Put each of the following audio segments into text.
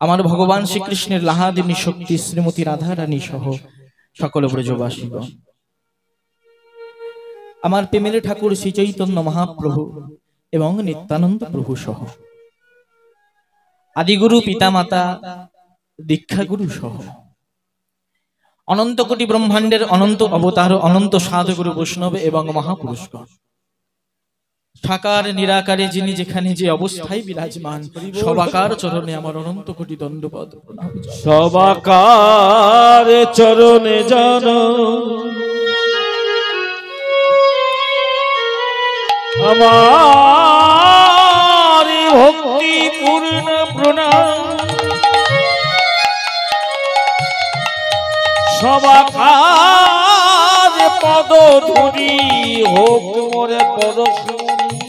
আমার ভগবান শ্রীকৃষ্ণের লাহাদিনী শক্তি শ্রীমতী রাধা রানী সহ সকল ব্রজবাসীগণ, আমার প্রেমের ঠাকুর শ্রী চৈতন্য মহাপ্রভু এবং নিত্যানন্দ প্রভু সহ আদিগুরু পিতামাতা দীক্ষাগুরু সহ অনন্ত কোটি ব্রহ্মাণ্ডের অনন্ত অবতার অনন্ত সাধুগুরু বৈষ্ণব এবং মহাপুরুষগণ, সাকার নিরাকারে যিনি যেখানে যে অবস্থায় বিরাজমান, সবাকার চরণে আমার অনন্ত কোটি দণ্ডপদ প্রণাম। সবাকার চরণে জন আমার ভক্তি পূর্ণ প্রণাম। সবাকার পদ ধরি হোক মোরে পদ শুনি,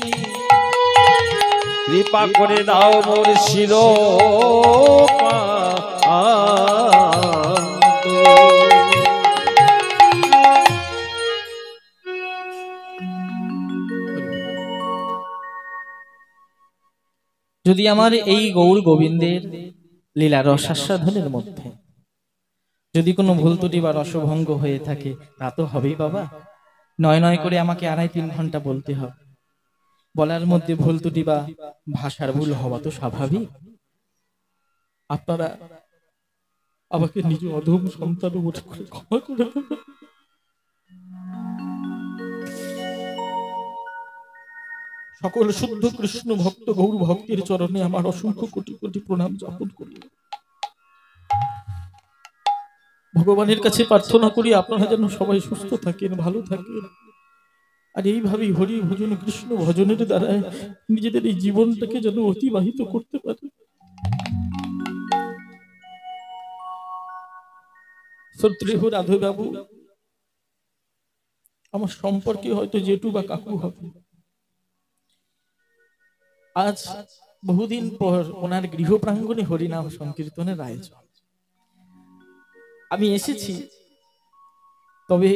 কৃপা করে দাও মোর শির। যদি আমার এই গৌর গোবিন্দের লীলা রসাস্বাদনের মধ্যে যদি কোনো ভুল ত্রুটি বা রসভঙ্গ হয়ে থাকে, তা তো হবেই বাবা। নয় নয় করে আমাকে 2.5-3 ঘন্টা বলতে হবে। বলার মধ্যে ভুল ত্রুটি বা ভাষার ভুল হওয়া তো স্বাভাবিক। আপনারা আমাকে নিজ অধম সন্তান করে ক্ষমা করে দেবেন। সকল শুদ্ধ কৃষ্ণ ভক্ত গৌর ভক্তের চরণে আমার অসংখ্য কোটি কোটি প্রণাম জ্ঞাপন করি। ভগবানের কাছে প্রার্থনা করি আপনারা যেন সবাই সুস্থ থাকেন, ভালো থাকেন, আর এইভাবেই হরি ভজন কৃষ্ণ ভজনের দ্বারা নিজেদের এই জীবনটাকে যেন অতিবাহিত করতে পারে। শ্রদ্ধেয় রাধে বাবু আমার সম্পর্কে হয়তো জেঠু বা কাকু হবে। আজ বহুদিন পর ওনার গৃহ প্রাঙ্গণে হরিনাম সংকীর্তনের আয়োজন। আমি এসেছি, তবে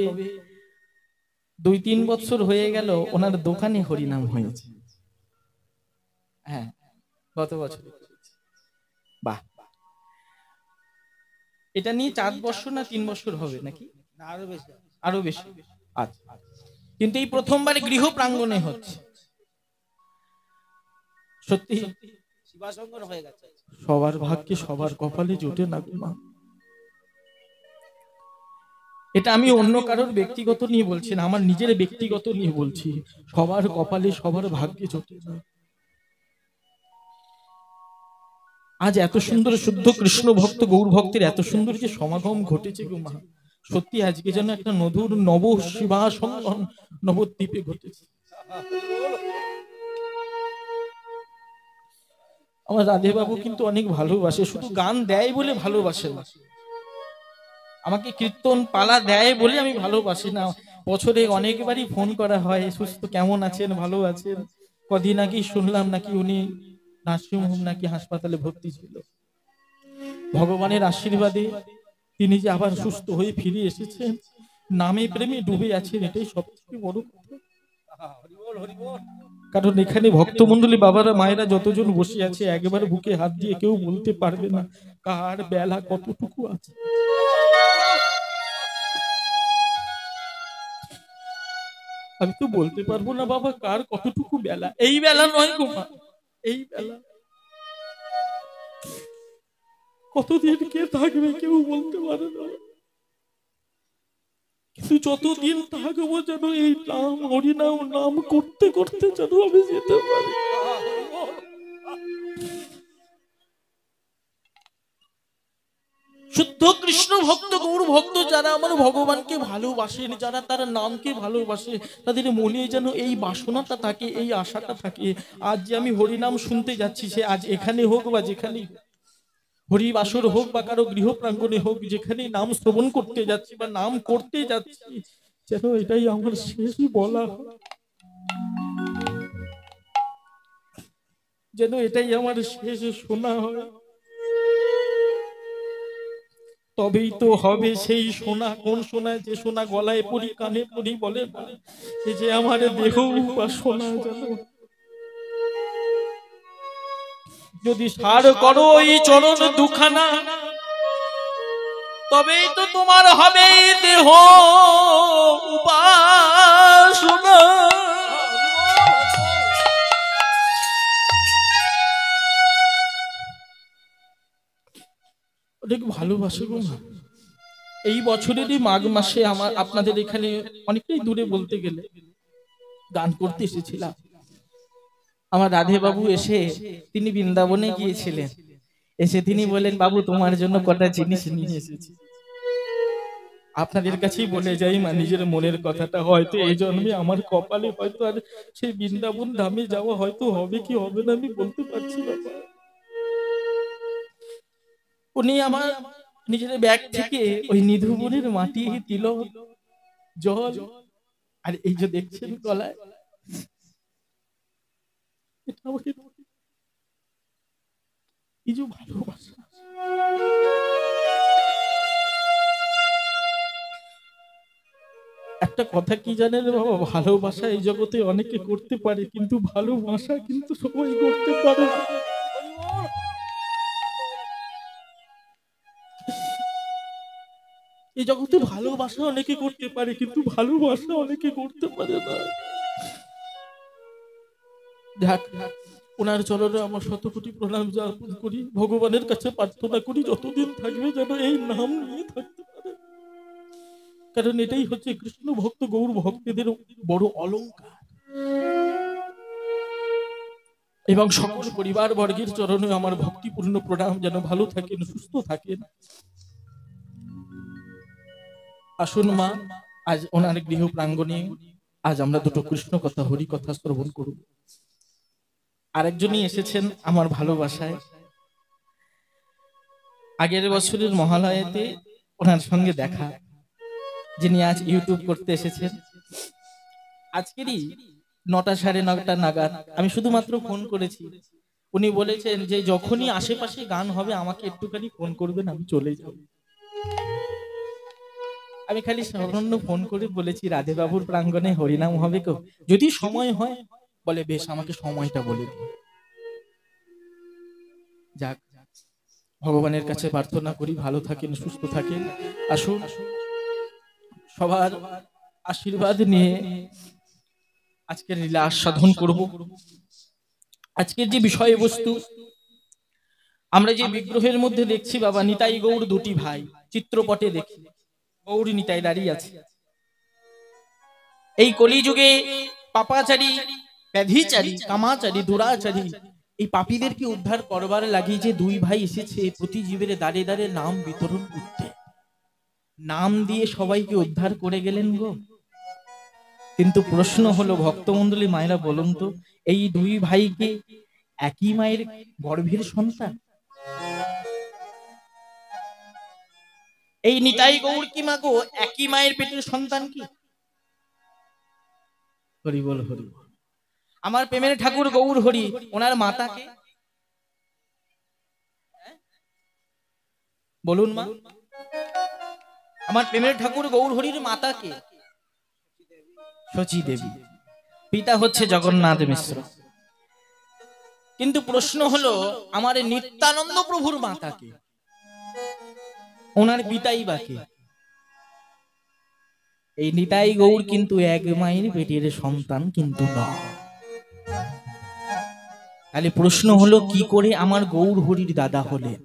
2-3 বছর হয়ে গেল ওনার দোকানে হরিনাম হয়েছে। হ্যাঁ, গত বছর। বাহ, এটা নিয়ে 4 বছর না 3 বছর হবে নাকি? আরো বেশি। আচ্ছা, কিন্তু এই প্রথমবারে গৃহ প্রাঙ্গণে হচ্ছে। সত্যি শিবাসঙ্গর হয়ে গেছে। সবার ভাগ্যে সবার কপালে জোটে না গো মা। এটা আমি অন্য কারোর ব্যক্তিগত নিয়ে বলছি না, আমার নিজের ব্যক্তিগত নিয়ে বলছি। সবার কপালে সবার ভাগ্যে জোটে না। আজ এত সুন্দর শুদ্ধ কৃষ্ণ ভক্ত গৌর ভক্তের এত সুন্দর যে সমাগম ঘটেছে গো মা, সত্যি আজকে যেন একটা নধুর নব শিবাসঙ্গম নবদ্বীপে ঘটেছে। আমার রাধে বাবু কিন্তু অনেক ভালোবাসে, শুধু গান দেয় বলে ভালোবাসে না, আমাকে কীর্তন পালা দেয় বলে আমি ভালোবাসি না। বছরে অনেকবারই ফোন করা হয়, সুস্থ কেমন আছেন, ভালো আছেন। কদিন আগেই শুনলাম নাকি উনি নার্সিংহোম নাকি হাসপাতালে ভর্তি ছিল। ভগবানের আশীর্বাদে তিনি যে আবার সুস্থ হয়ে ফিরে এসেছেন, নামে প্রেমে ডুবে আছেন, এটাই সবথেকে বড় কথা। কারণ এখানে ভক্তমন্ডলী বাবারা মায়েরা যতজন বসে আছে, একবার বুকে হাত দিয়ে কেউ বলতে পারবে না কার বেলা কতটুকু আছে। আমি তো বলতে পারবো না বাবা কার কতটুকু বেলা। এই বেলা নয় গো মা, এই বেলা কতদিন কে থাকবে কেউ বলতে পারে না, কিন্তু যতদিন থাকবো যেন এই নাম হরিনাম নাম করতে করতে যেন আমি যেতে পারি। শুদ্ধ কৃষ্ণ ভক্ত গৌর ভক্ত যারা আমার ভগবানকে ভালোবাসেন, যারা তার নামকে ভালোবাসে, তাদের মনে যেন এই বাসনাটা থাকে, এই আশাটা থাকে। আজ যে আমি হরিনাম শুনতে যাচ্ছি, সে আজ এখানে হোক বা যেখানে হরি বাসর হোক বা কারো গৃহ প্রাঙ্গণে হোক, যেখানে নাম শ্রবণ করতে যাচ্ছি বা নাম করতে যাচ্ছি, যেন এটাই আমার শেষ বলা, যেন এটাই আমার শেষ শোনা হয়। তবেই তো হবে সেই সোনা। কোন সোনা? যে সোনা গলায় পরি কানে পরি বলে না, এই যে আমার দেহ বা সোনা। যেন যদি সার করো ওই চরণ দুখানা, তবেই তো তোমার হবে দেহ উপাসনা। অনেক ভালোবাসো গো মা। এই বছরেরই মাঘ মাসে আমার আপনাদের এখানে অনেকটাই দূরে বলতে গেলে গান করতে এসেছিলাম। আমার রাধে বাবু এসে তিনি বৃন্দাবনে গিয়েছিলেন, এসে তিনি বলেন, বাবু তোমার জন্য কটা জিনিস নিয়ে এসেছি। আপনাদের কাছেই বলে যাই মা, নিজের মনের কথাটা, হয়তো এই জন্মে আমার কপালে হয়তো আর সেই বৃন্দাবন ধামে যাওয়া হয়তো হবে কি হবে না আমি বলতে পারছি না। উনি আমার নিজের ব্যাগ থেকে ওই নিধুবনের মাটি, তিলক, জল আর এই যে দেখছেন গলায়, এটা আমাকে এই যে ভালোবাসা। একটা কথা কি জানেন বাবা, ভালোবাসা এই জগতে অনেকে করতে পারে, কিন্তু ভালোবাসা কিন্তু সবাই করতে পারে না। এই জগতে ভালোবাসা অনেকে করতে পারে, কিন্তু ভালোবাসা অনেকে করতে পারে না। যাক, ওনার চরণে আমার শত কোটি প্রণাম জ্ঞাপন করি, ভগবানের কাছে প্রার্থনা করি যতদিন থাকবে যেন এই নাম নিয়ে থাকতে পারে, কারণ এটাই হচ্ছে কৃষ্ণ ভক্ত গৌর ভক্তদের বড় অলংকার। এবং সকল পরিবার বর্গের চরণে আমার ভক্তিপূর্ণ প্রণাম, যেন ভালো থাকেন, সুস্থ থাকেন। আসুন মা, আজ ওনার গৃহ প্রাঙ্গণে আজ আমরা দুটো কৃষ্ণ কথা, হরি কথা শ্রবণ করব। আরেকজনই এসেছেন আমার ভালোবাসায়। আগের বছরের মহালয়াতে ওনার সঙ্গে দেখা, যিনি আজ ইউটিউব করতে এসেছেন। আজকেরই 9টা সাড়ে 9টা নাগাদ আমি শুধুমাত্র ফোন করেছি, উনি বলেছেন যে যখনই আশেপাশে গান হবে আমাকে একটুখানি ফোন করবেন, আমি চলে যাব। আমি খালি সামান্য ফোন করে বলেছি, রাধে বাবুর প্রাঙ্গণে হরিনাম হবে গো, যদি সময় হয়। বলে বেশ, আমাকে সময়টা বলে দিন। যাক, ভগবানের কাছে প্রার্থনা করি ভালো থাকেন, সুস্থ থাকেন। আসুন সবার আশীর্বাদ নিয়ে আজকের লীলা আস্বাদন করব। আজকের যে বিষয়বস্তু, আমরা যে বিগ্রহের মধ্যে দেখছি বাবা, নিতাই গৌর দুটি ভাই, চিত্রপটে দেখি গৌর নিতাই দাঁড়িয়ে আছে। এই কলিযুগে পাপাচারী, ব্যাধিচারী, কামাচারী, দুরাচারী, এই পাপীদেরকে উদ্ধার করবার লাগি যে দুই ভাই এসেছে প্রতি জীবের দ্বারে দ্বারে নাম বিতরণ করতে। নাম দিয়ে সবাইকে উদ্ধার করে গেলেন গো। কিন্তু প্রশ্ন হলো ভক্তমণ্ডলী মায়েরা বলুন তো, এই দুই ভাইকে একই মায়ের গর্ভের সন্তান? এই নিতাই গৌর কি মা গো একই মায়ের পেটের সন্তান কি? হরি বল, হরি বল। আমার প্রেমের ঠাকুর গৌর হরি, ওনার মাতাকে বলুন মা, আমার প্রেমের ঠাকুর গৌর হরির মাতাকে? শচী দেবী। পিতা হচ্ছে জগন্নাথ মিশ্র। কিন্তু প্রশ্ন হলো, আমার নিত্যানন্দ প্রভুর মাতাকে, ওনার পিতাই বাকে? এই নিতাই গৌর কিন্তু এক মায়ের পেটের সন্তান কিন্তু নয়। তাহলে প্রশ্ন হলো, কি করে আমার গৌর হরির দাদা হলেন?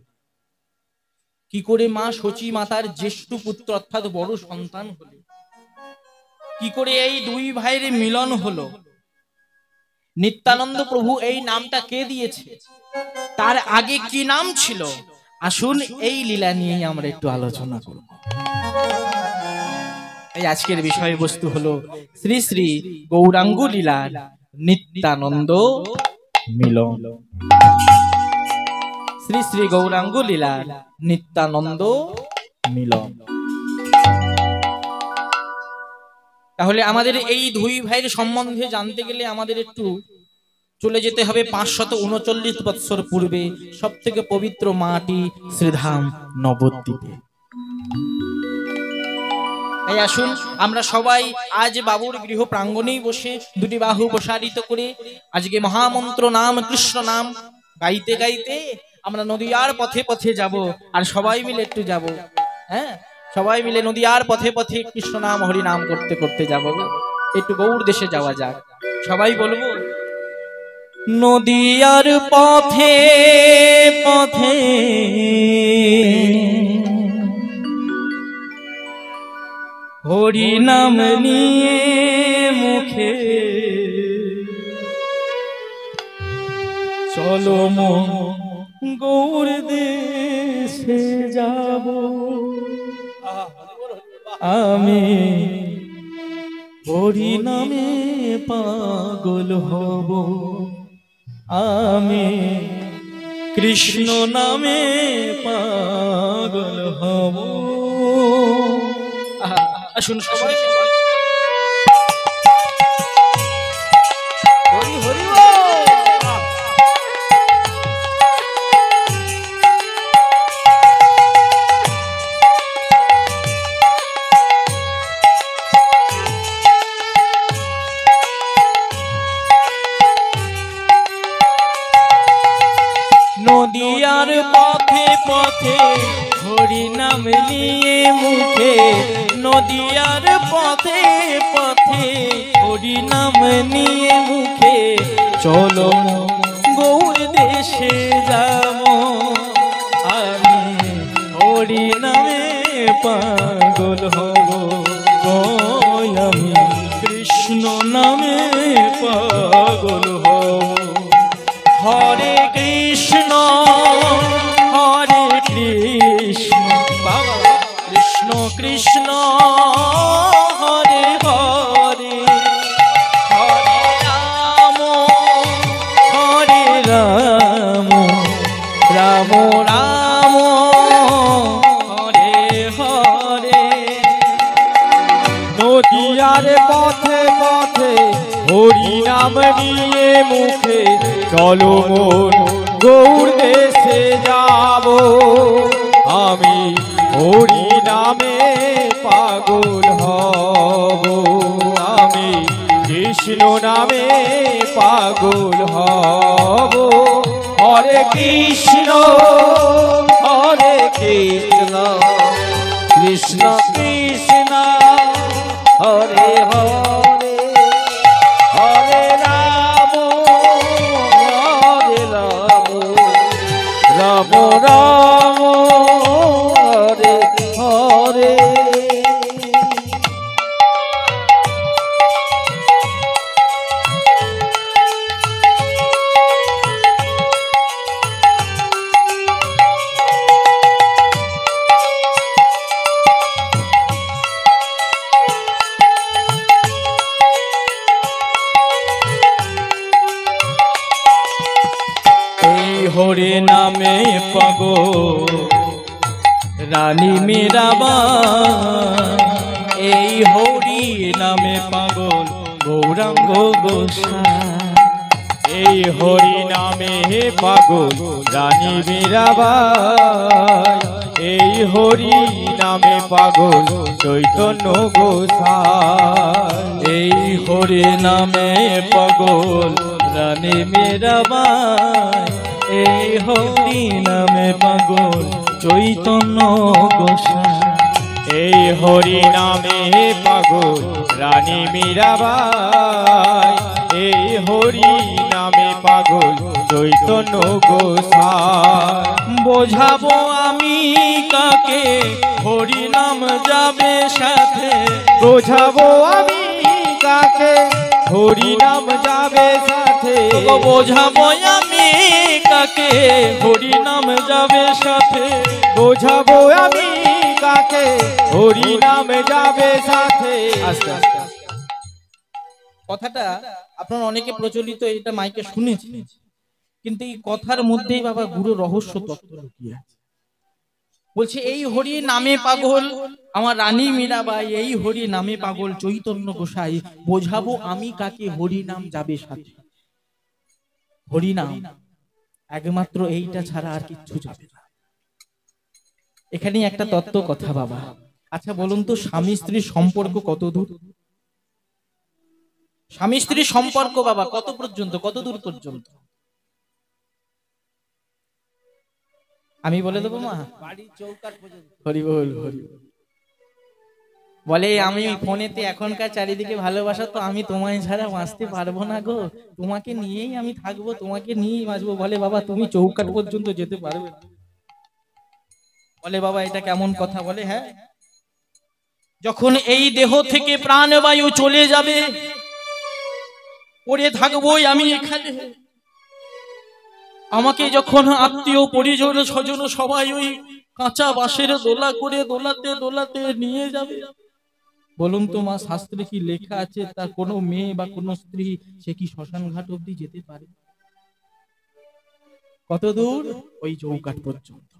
কি করে মা শচী মাতার জ্যেষ্ঠ পুত্র অর্থাৎ বড় সন্তান হলেন? কি করে এই দুই ভাইয়ের মিলন হলো? নিত্যানন্দ প্রভু এই নামটা কে দিয়েছে? তার আগে কি নাম ছিল? আসুন এই লীলা নিয়ে আমরা একটু আলোচনা করব। এই আজকের বিষয়বস্তু হলো শ্রী শ্রী গৌরাঙ্গ লীলার নিত্যানন্দ মিলন। শ্রী শ্রী গৌরাঙ্গ লীলার নিত্যানন্দ মিলন। তাহলে আমাদের এই দুই ভাইয়ের সম্বন্ধে জানতে গেলে আমাদের একটু চলে যেতে হবে 539 বৎসর পূর্বে, সব থেকে পবিত্র মাটি শ্রীধাম নবদ্বীপে। তাই আসুন আমরা সবাই আজ বাবুর গৃহ প্রাঙ্গণেই বসে দুটি বাহু প্রসারিত করে আজকে মহামন্ত্র নাম, কৃষ্ণ নাম গাইতে গাইতে আমরা নদীয়ার পথে পথে যাব, আর সবাই মিলে একটু যাব, হ্যাঁ সবাই মিলে নদীয়ার পথে পথে কৃষ্ণ নাম হরি নাম করতে করতে যাব, একটু গৌড় দেশে যাওয়া যাক। সবাই বলবো, নদীয়ার পথে পথে হরি নাম নিয়ে মুখে, চলো মন গৌর দেশে যাব, আমি হরি নামে পাগল হব, আমি কৃষ্ণ নামে পাগল হব। আসুন সবাই হরি হরি বল। নদীয়ার পথে পথে হরি নাম নিয়ে মুখে, নদীয়ার পথে পথে হরি নাম নিয়ে মুখে, চলো গৌর দেশে যাব, আমি হরি নামে পাগল হব, আমি কৃষ্ণ নামে পাগল হব। হরে কৃষ্ণ হরে কৃষ্ণ, বাবা কৃষ্ণ কৃষ্ণ হরে হরে, হরে রাম রাম রাম হরে হরে। নদীয়ার পথে পথে হরি নাম নিয়ে মুখে, চলো মন গৌর দেশে যাব, আমি হরি নামে পাগল হব, আমি কৃষ্ণ নামে পাগল হব। হরে কৃষ্ণ কৃষ্ণ কৃষ্ণ হরে হরে, হরে রাম রাম রাম হরে হরে। হরে নামে পাগল রানী মীরাবাই, এই হরি নামে পাগল গৌরাঙ্গ গোসাই, এই হরি নামে পাগল রানী মীরাবাই, এই হরি নামে পাগল চৈতন্য গোসাই, এই হরি নামে পাগল রানী মীরাবাই, এই হরি নামে পাগল চৈতন্য গোসাই, এই হরি নামে পাগল রানী মীরাবাই, এই হরি নামে পাগল চৈতন্য গোসাই। বোঝাবো আমি কাকে হরি নাম যাবে সাথে, বোঝাবো আমি কাকে হরি নাম যাবে সাথে, বোঝাবো আমি কাকে হরি নাম যাবে সাথে, বোঝাবো আমি কাকে হরি নাম যাবে সাথে। আস্তে আস্তে কথাটা আপনার অনেকে প্রচলিত, এটা মাইকে শুনেছি, কিন্তু এই কথার মধ্যেই বাবা গুরু রহস্য তত্ত্ব লুকিয়ে আছে। বলছে এই হরি নামে পাগল আমার রানী মীরাবাই, এই হরি নামে পাগল চৈতন্য গোসাই, বোঝাবো আমি কাকে হরি নাম যাবে সাথে। হরি নাম একমাত্র এইটা ছাড়া আর কিচ্ছু যাবে না। এখানে একটা তত্ত্ব কথা বাবা। আচ্ছা বলুন তো, স্বামী স্ত্রীর সম্পর্ক কত দূর? স্বামী স্ত্রীর সম্পর্ক বাবা কত পর্যন্ত, কত দূর পর্যন্ত? আমি বলে দেবো মা, বাড়ির চৌকাঠ পর্যন্ত। হরি বল হরি বল। বলে আমি ফোনেতে এখনকার চারিদিকে ভালোবাসা, তো আমি তোমায় ছাড়া বাঁচতে পারবো না গো, তোমাকে নিয়েই আমি থাকবো, তোমাকে নিয়েই বাঁচবো। বলে বাবা তুমি চৌকাঠ পর্যন্ত যেতে পারবে না। বলে বাবা এটা কেমন কথা? বলে হ্যাঁ, যখন এই দেহ থেকে প্রাণবায়ু চলে যাবে, পড়ে থাকবোই আমি এখানে। আমাকে যখন আত্মীয় পরিজন স্বজন সবাই ওই কাঁচা বাঁশের দোলা করে দোলাতে দোলাতে নিয়ে যাবে, বলুন তো মা শাস্ত্রে কি লেখা আছে তার কোনো মেয়ে বা কোনো স্ত্রী সে কি শ্মশান ঘাট অব্দি যেতে পারে? কত দূর? ওই চৌকাঠ পর্যন্ত।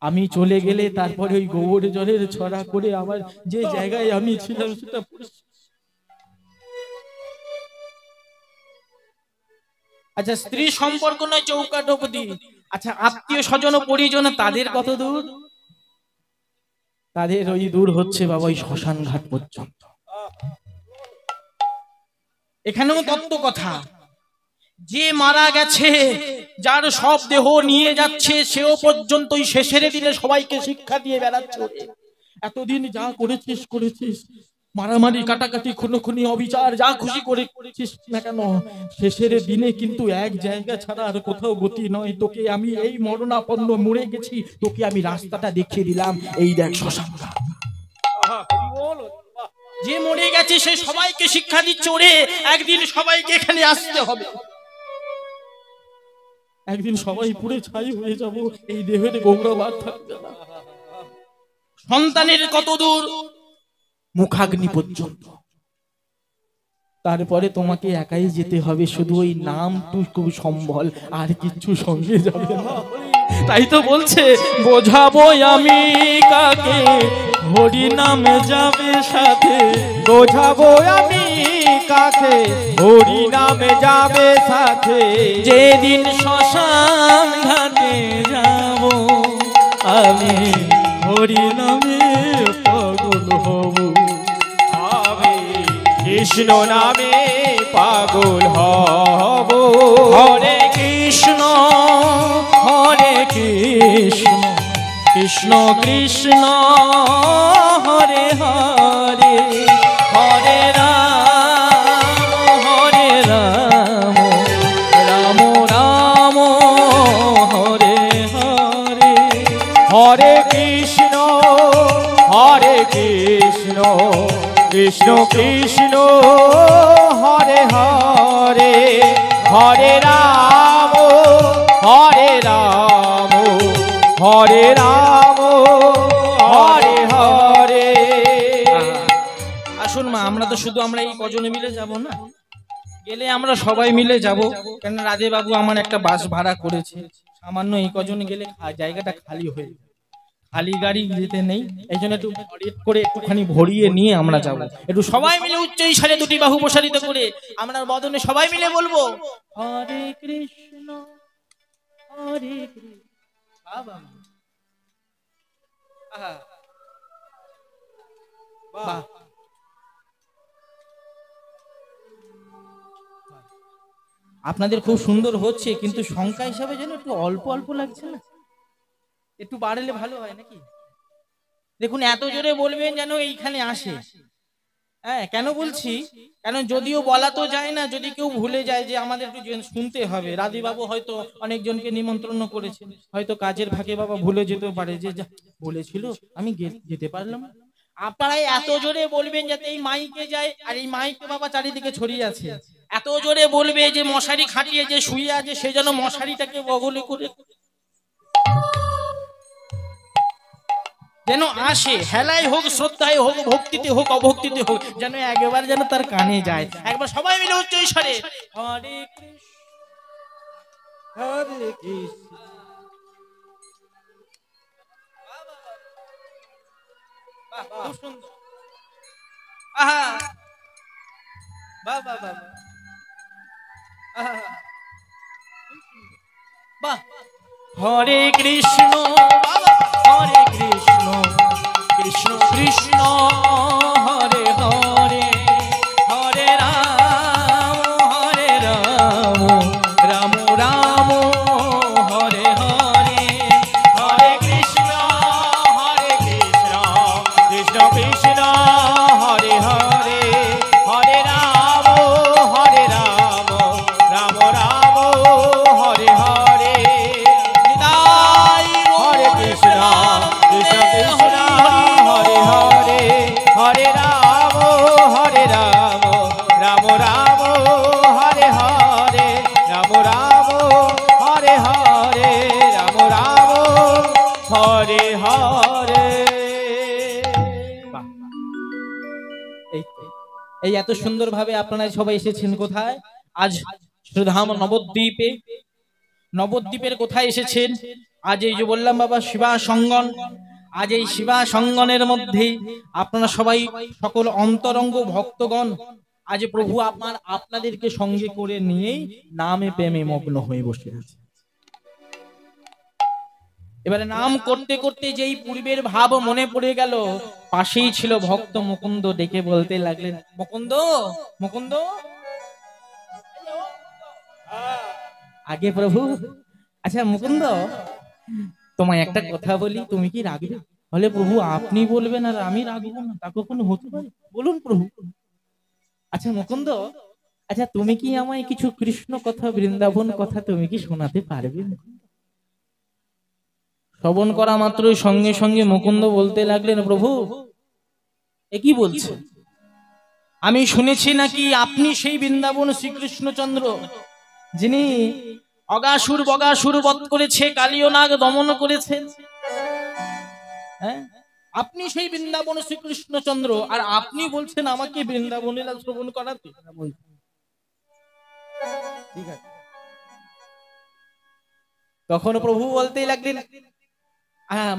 আমি চলে গেলে তারপরে ওই গোবর জলের ছড়া করে আবার যে জায়গায় আমি ছিলাম সেটা আচ্ছা স্ত্রী সম্পর্ক নয় চৌকাঠ অবধি। আচ্ছা আত্মীয় স্বজন পরিজন তাদের কত দূর? তাদের ওই দূর হচ্ছে বাবা ওই শ্মশান ঘাট পর্যন্ত। এখানেও তত্ত্ব কথা, যে মারা গেছে যার সব দেহ নিয়ে যাচ্ছে সেও পর্যন্ত ওই শেষের দিনে সবাইকে শিক্ষা দিয়ে বেড়াচ্ছে, এতদিন যা করেছিস করেছিস, মারামারি কাটাকাটি খুনোখুনি অবিচার যা খুশি করেছিস না কেন, শেষের দিনে কিন্তু এক জায়গা ছাড়া আর কোথাও গতি নয়। তোকে আমি এই মরণাপন্ন মরে গেছি, তোকে আমি রাস্তাটা দেখিয়ে দিলাম, এই দেখ শ্মশান। যে মরে গেছে সে সবাইকে শিক্ষা দিচ্ছে, ওরে একদিন সবাইকে এখানে আসতে হবে, একদিন সবাই পুড়ে ছাই হয়ে যাব, এই দেহের গৌরব আর থাকবে না। সন্তানের কত দূর? মুখাগ্নি পর্যন্ত। তারপরে তোমাকে একাই যেতে হবে, শুধু ওই নামটুকু সম্বল, আর কিচ্ছু সঙ্গে যাবে না। তাই তো বলছে বোঝাবো আমি কাকে, হরি নামে যাবে সাথে। বোঝাবো আমি কাকে, হরি নামে যাবে সাথে। যেদিন শ্মশান ঘাটে যাব আমি, হরি নামে পাগল হব। আমি কৃষ্ণ নামে পাগল হব। হরে কৃষ্ণ হরে কৃষ্ণ, কৃষ্ণ কৃষ্ণ হরে হরে, হরে রাম হরে রাম, রাম রাম হরে হরে। হরে কৃষ্ণ কৃষ্ণ কৃষ্ণ হরে হরে, হরে রাম হরে রাম, হরে রাম হরে হরে। আসুন মা, আমরা তো শুধু আমরা এই কজনে মিলে যাব না, গেলে আমরা সবাই মিলে যাব। কেন রাধে বাবু আমার একটা বাস ভাড়া করেছে, সামান্য এই কজনে গেলে জায়গাটা খালি হয়ে যাবে, খালি গাড়ি যেতে নেই, এই জন্য একটু করে একটুখানি ভরিয়ে নিয়ে আমরা যাব। একটু সবাই মিলে উচ্চ ঈশ্বরে দুটি বাহু প্রসারিত করে আমরা বদনে সবাই মিলে বলবো হরে কৃষ্ণ হরে কৃষ্ণ। বাবা বাহ, আপনাদের খুব সুন্দর হচ্ছে, কিন্তু সংখ্যা হিসাবে যেন একটু অল্প অল্প লাগছে না, একটু বাড়লে ভালো হয় নাকি? দেখুন এত জোরে বলবেন যেন এইখানে আসে। হ্যাঁ কেন বলছি, কারণ যদিও বলা তো যায় না, যদি কেউ ভুলে যায় যে আমাদের একটু শুনতে হবে। রাধীবাবু হয়তো অনেকজনকে নিমন্ত্রণ করেছেন, হয়তো কাজের ফাঁকে বাবা ভুলে যেতে পারে, যে বলেছিল আমি যেতে পারলাম। আপনারাই এত জোরে বলবেন যাতে এই মাইকে যায়, আর এই মাইকে বাবা চারিদিকে ছড়িয়ে আছে, এত জোরে বলবে যে মশারি খাটিয়ে যে শুয়ে আছে সে যেন মশারিটাকে বগলে করে যেন আসে, হেলায় হোক শ্রদ্ধায় হোক ভক্তিতে হোক অভক্তিতে হোক, যেন একবার যেন তার কানে যায়। একবার সবাই মিলে উচ্চ ঈশ্বরে হরে কৃষ্ণ হরে কৃষ্ণ। খুব সুন্দর। আহা বাহ বাহ বাহ বাহ। হরে কৃষ্ণ হরে কৃষ্ণ কৃষ্ণ কৃষ্ণ হরে হরে, হরে রাম রাম রাম হরে হরে, রাম রাম হরে হরে রাম রাম হরে হরে। এই এত সুন্দর ভাবে আপনারা সবাই এসেছেন কোথায়? আজ শ্রীধাম নবদ্বীপে। নবদ্বীপের কোথায় এসেছেন? আজ এই যে বললাম বাবা শিবা সঙ্গন, আজ এই শিবা সঙ্গনের মধ্যে আপনারা সবাই সকল অন্তরঙ্গ ভক্তগণ আজ প্রভু আপনাদেরকে সঙ্গে করে নিয়েই নামে প্রেমে মগ্ন হয়ে বসে আছে। এবারে নাম করতে করতে যেই পূর্বের ভাব মনে পড়ে গেল, পাশেই ছিল ভক্ত মুকুন্দ, ডেকে বলতে লাগলেন, মুকুন্দ মুকুন্দ। আগে প্রভু, আচ্ছা মুকুন্দ, তোমায় একটা কথা বলি, তুমি কি রাগবে? বলে প্রভু আপনি বলবেন আর আমি রাগবো না, তা কখনো হতে পারে? বলুন প্রভু। আচ্ছা মুকুন্দ, আচ্ছা তুমি কি আমায় কিছু কৃষ্ণ কথা, বৃন্দাবন কথা তুমি কি শোনাতে পারবে? শ্রবণ করা মাত্রই সঙ্গে সঙ্গে মুকুন্দ বলতে লাগলেন, প্রভু এ কি বলছে? আমি শুনেছি নাকি আপনি সেই বৃন্দাবন শ্রীকৃষ্ণচন্দ্র যিনি অগাসুর বগাসুর বধ করেছে, কালীয় নাগ দমন করেছেন। হ্যাঁ, আপনি সেই বৃন্দাবন শ্রীকৃষ্ণচন্দ্র, আর আপনি বলছেন আমাকে বৃন্দাবন লীলা শ্রবণ করাতে? ঠিক আছে। তখন প্রভু বলতেই লাগলেন,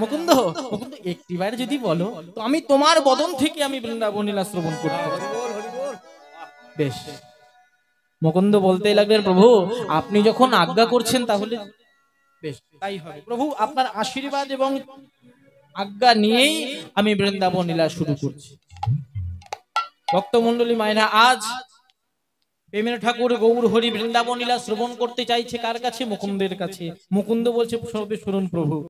মুকুন্দ মুকুন্দ একটিবার যদি বলো তো আমি তোমার বদন থেকে আমি বৃন্দাবন লীলা শ্রবণ করতে পারি। বেশ। মুকুন্দ বলতেই লাগলেন, প্রভু আপনি যখন আজ্ঞা করছেন তাহলে বেশ তাই হবে। প্রভু আপনার আশীর্বাদ এবং আজ্ঞা নিয়েই আমি বৃন্দাবন লীলা শুরু করছি। ভক্তমণ্ডলী মায়েরা, আজ প্রেমের ঠাকুর গৌর হরি বৃন্দাবন লীলা শ্রবণ করতে চাইছে কার কাছে? মুকুন্দের কাছে। মুকুন্দ বলছে, সবে শুনুন প্রভু।